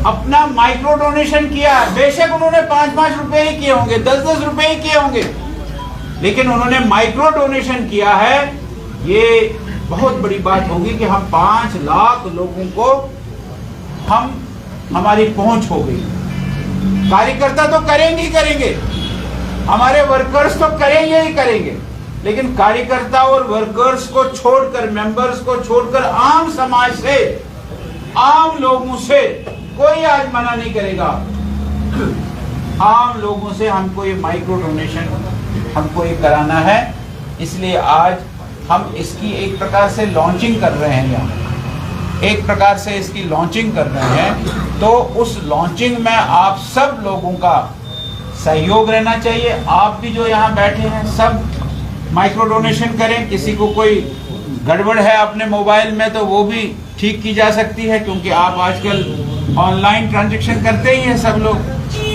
अपना micro donation किया है। बेशक उन्होंने 5-5 रुपए ही किए होंगे, 10-10 रुपए ही किए होंगे, लेकिन उन्होंने माइक्रो डोनेशन किया है। ये बहुत बड़ी बात होगी कि हम 5 लाख लोगों को हमारी पहुंच हो गई। कार्यकर्ता तो करेंगे ही करेंगे, हमारे वर्कर्स तो करेंगे ही करेंगे, लेकिन कार्यकर्ता और वर्कर्स को छोड़कर, मेंबर्स को छोड़कर आम समाज से, आम लोगों से कोई आज मना नहीं करेगा। आम लोगों से हमको ये माइक्रो डोनेशन हमको ये कराना है, इसलिए आज हम इसकी एक प्रकार से लॉन्चिंग कर रहे हैं। यहाँ एक प्रकार से इसकी लॉन्चिंग कर रहे हैं, तो उस लॉन्चिंग में आप सब लोगों का सहयोग रहना चाहिए। आप भी जो यहाँ बैठे हैं सब माइक्रो डोनेशन करें। किसी को कोई गड़बड़ है अपने मोबाइल में तो वो भी ठीक की जा सकती है, क्योंकि आप आजकल ऑनलाइन ट्रांजैक्शन करते ही हैं सब लोग,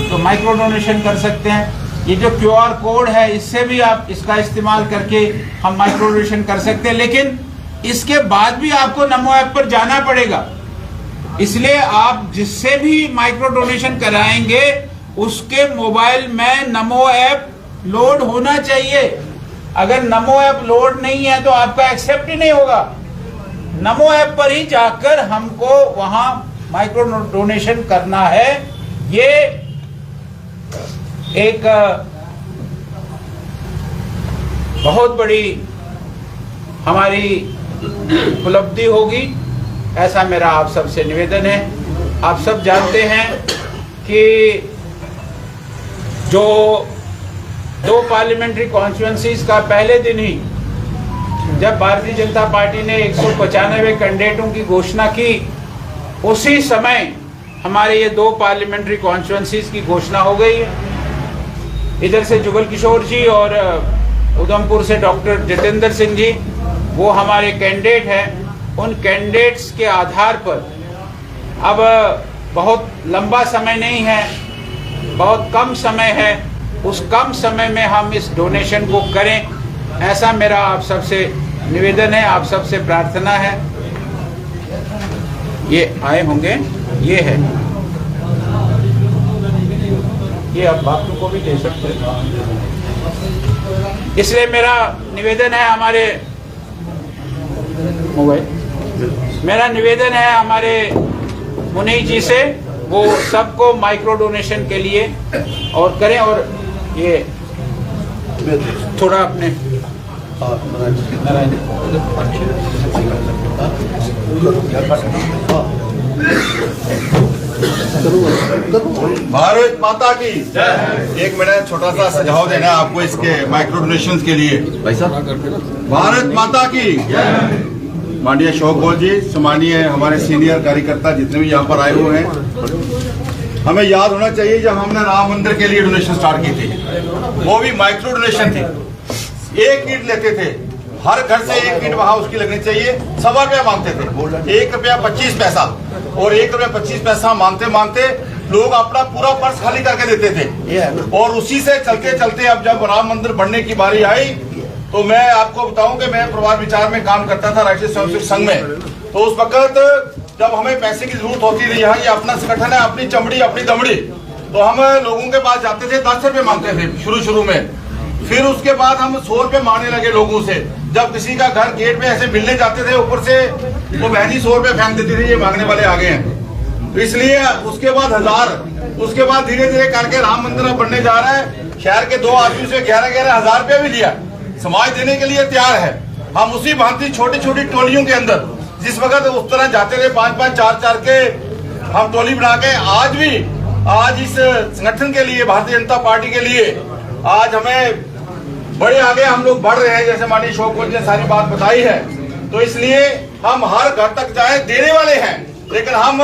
तो माइक्रो डोनेशन कर सकते हैं। ये जो QR कोड है इससे भी आप इसका इस्तेमाल करके हम माइक्रो डोनेशन कर सकते हैं, लेकिन इसके बाद भी आपको नमो ऐप पर जाना पड़ेगा। इसलिए आप जिससे भी माइक्रो डोनेशन कराएंगे उसके मोबाइल में नमो ऐप लोड होना चाहिए। अगर नमो ऐप लोड नहीं है तो आपका एक्सेप्ट ही नहीं होगा। नमो ऐप पर ही जाकर हमको वहां माइक्रो डोनेशन करना है। ये एक बहुत बड़ी हमारी उपलब्धि होगी, ऐसा मेरा आप सबसे निवेदन है। आप सब जानते हैं कि जो 2 पार्लियामेंट्री कॉन्स्टिट्यूएंसीज का पहले दिन ही जब भारतीय जनता पार्टी ने 195 कैंडिडेटों की घोषणा की, उसी समय हमारे ये 2 पार्लियामेंट्री कॉन्स्टिट्यूएंसीज की घोषणा हो गई है। इधर से जुगल किशोर जी और उधमपुर से डॉक्टर जितेंद्र सिंह जी, वो हमारे कैंडिडेट हैं। उन कैंडिडेट्स के आधार पर अब बहुत लंबा समय नहीं है, बहुत कम समय है, उस कम समय में हम इस डोनेशन को करें, ऐसा मेरा आप सबसे निवेदन है, आप सबसे प्रार्थना है। ये आए होंगे, ये है, ये आप बापू को भी दे सकते हैं। इसलिए मेरा निवेदन है हमारे मुनीष जी से, वो सबको माइक्रो डोनेशन के लिए और करें। और ये थोड़ा अपने भारत माता की एक मिनट छोटा सा सुझाव देना है आपको इसके माइक्रो डोनेशन के लिए। भाई साहब, भारत माता की माननीय अशोक गौल जी, सम्मानीय हमारे सीनियर कार्यकर्ता जितने भी यहाँ पर आए हुए हैं, हमें याद होना चाहिए जब हमने राम मंदिर के लिए डोनेशन स्टार्ट की थी, वो भी माइक्रो डोनेशन थी। 1 ईंट लेते थे, हर घर से 1 ईंट वहां उसकी लगनी चाहिए। 1.25 रुपया मांगते थे, 1 रुपया 25 पैसा, और 1 रुपया 25 पैसा मांगते मांगते लोग अपना पूरा पर्स खाली करके देते थे। और उसी से चलते चलते अब जब राम मंदिर बनने की बारी आई, तो मैं आपको बताऊं कि मैं परिवार विचार में काम करता था राष्ट्रीय स्वयंसेवक संघ में। तो उस वक्त जब हमें पैसे की जरूरत होती थी, यहाँ ये अपना संगठन है, अपनी चमड़ी अपनी दमड़ी, तो हम लोगों के पास जाते थे, 10 रुपए मांगते थे शुरू में। फिर उसके बाद हम 100 रुपए मांगने लगे लोगों से। जब किसी का घर गेट में ऐसे मिलने जाते थे, ऊपर से वो बहनी 100 रुपए फेंक देती थी, ये मांगने वाले आ गए हैं। तो इसलिए उसके बाद 1000, उसके बाद धीरे धीरे करके राम मंदिर बनने जा रहा है। शहर के 2 आदमी से 11-11 हजार रुपया भी दिया, समाज देने के लिए तैयार है। हम उसी भांति छोटी छोटी टोलियों के अंदर जिस वक्त उस तरह जाते थे, 5-5, 4-4 के हम टोली बना के आज इस संगठन के लिए, भारतीय जनता पार्टी के लिए आज हमें बड़े आगे हम लोग बढ़ रहे हैं, जैसे माननीय अशोक गौल जी ने सारी बात बताई है। तो इसलिए हम हर घर तक जाए, देने वाले हैं, लेकिन हम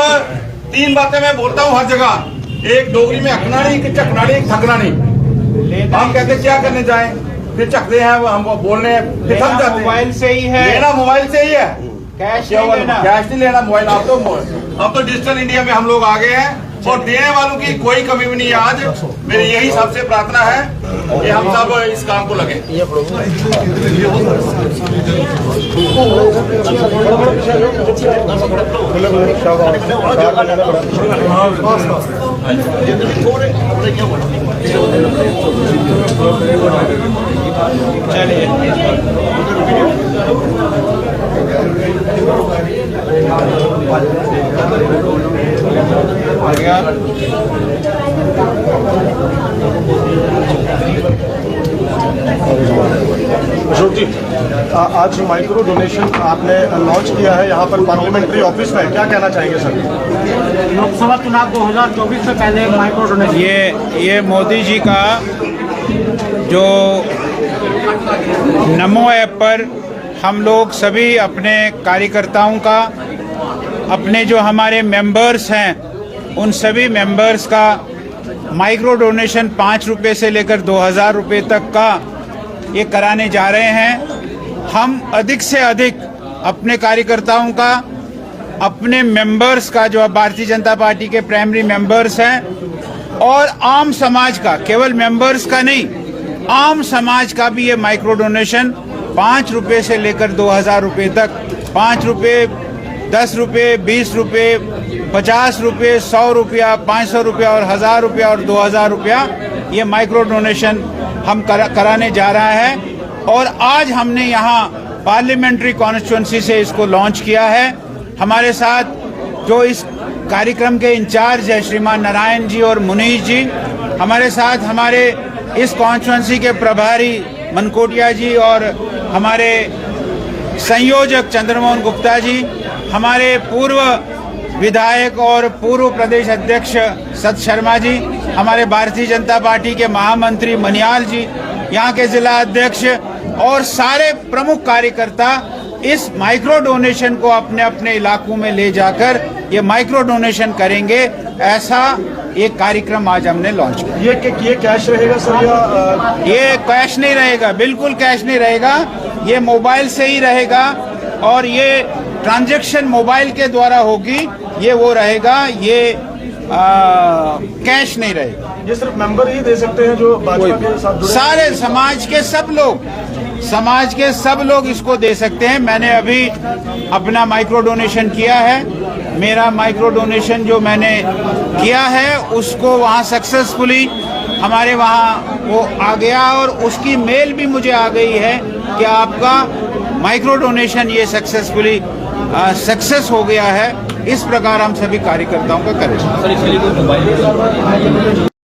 3 बातें मैं बोलता हूँ हर जगह। एक डोगरी में अखना नहीं, कि चखना नहीं, थकना नहीं। हम कहते क्या करने जाए, फिर चखते हैं, हम बोलने फिर थक जाते हैं। मोबाइल से ही है, लेना मोबाइल से ही है, कैश नहीं लेना, मोबाइल। अब तो डिजिटल इंडिया में हम लोग आ गए हैं। और देने वालों की कोई कमी भी नहीं है। आज मेरी यही सबसे प्रार्थना है कि हम सब इस काम को लगे। अशोक जी, आज माइक्रो डोनेशन आपने लॉन्च किया है यहाँ पर पार्लियामेंट्री ऑफिस में, क्या कहना चाहेंगे सर? लोकसभा चुनाव 2024 से पहले माइक्रो डोनेशन ये मोदी जी का जो नमो ऐप पर हम लोग सभी अपने कार्यकर्ताओं का, अपने जो हमारे मेंबर्स हैं उन सभी मेंबर्स का माइक्रो डोनेशन 5 रुपये से लेकर 2000 रुपये तक का ये कराने जा रहे हैं। हम अधिक से अधिक अपने कार्यकर्ताओं का, अपने मेंबर्स का, जो भारतीय जनता पार्टी के प्राइमरी मेंबर्स हैं, और आम समाज का, केवल मेंबर्स का नहीं, आम समाज का भी ये माइक्रो डोनेशन 5 रुपये से लेकर 2000 रुपये तक, 5 रुपये, 10 रुपये, 20 रुपये, 50 रुपये, 100 रुपया, 500 रुपया और 1000 रुपया और 2000 रुपया, ये माइक्रो डोनेशन हम कराने जा रहा है। और आज हमने यहाँ पार्लियामेंट्री कॉन्स्टिट्यूंसी से इसको लॉन्च किया है। हमारे साथ जो इस कार्यक्रम के इंचार्ज है श्रीमान नारायण जी और मुनीश जी, हमारे साथ हमारे इस कॉन्स्टिट्यूंसी के प्रभारी मनकोटिया जी और हमारे संयोजक चंद्रमोहन गुप्ता जी, हमारे पूर्व विधायक और पूर्व प्रदेश अध्यक्ष सत शर्मा जी, हमारे भारतीय जनता पार्टी के महामंत्री मनियाल जी, यहाँ के जिला अध्यक्ष और सारे प्रमुख कार्यकर्ता इस माइक्रो डोनेशन को अपने अपने इलाकों में ले जाकर ये माइक्रो डोनेशन करेंगे। ऐसा एक कार्यक्रम आज हमने लॉन्च किया। ये कैश रहेगा सर या ये कैश नहीं रहेगा, बिल्कुल कैश नहीं रहेगा, ये मोबाइल से ही रहेगा और ये ट्रांजैक्शन मोबाइल के द्वारा होगी। ये वो रहेगा, ये कैश नहीं रहेगा। ये सिर्फ मेंबर ही दे सकते हैं जो भाजपा के साथ जुड़े? सारे समाज के सब लोग इसको दे सकते हैं। मैंने अभी अपना माइक्रो डोनेशन किया है। मेरा माइक्रो डोनेशन जो मैंने किया है उसको वहाँ सक्सेसफुली हमारे वहाँ वो आ गया और उसकी मेल भी मुझे आ गई है कि आपका माइक्रो डोनेशन ये सक्सेसफुली सक्सेस हो गया है। इस प्रकार हम सभी कार्यकर्ताओं का करें।